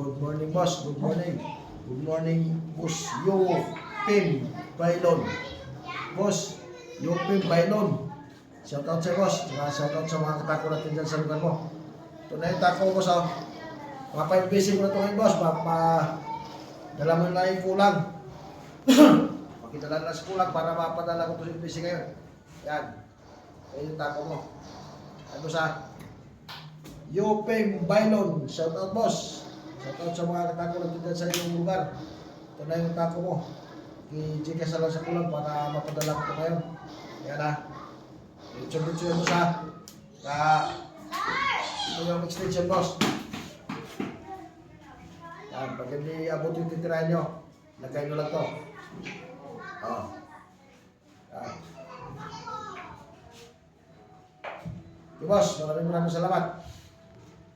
Good morning, boss. Good morning. Good morning, boss. Yo, Pim Bailon. Boss, yo, Pim Bailon. Shout out sa boss. Shout out sa mga katako natin dyan sa lugar mo. Ito na yung tako, boss. Oh. Mga 5 busy ko na ito ngayon, boss. Dala mo na yung kulang. Makidala na sa kulang para mapadala ko ito sa busy ngayon. Yan. Ayan yung tako mo. Ano sa Yopeng Bailon. Shout out, boss. Shout out sa mga katako natin dyan sa inyong lugar. Ito na yung tako mo. I-checkas na lang sa kulang para mapadala ko ito ngayon. Yan na. Itso-itso mo sa ito yung extension, boss. Yan, pag hindi abot yung titirahan nyo, lagay nyo lang to. Oh. Yan. Okay, boss, maraming salamat.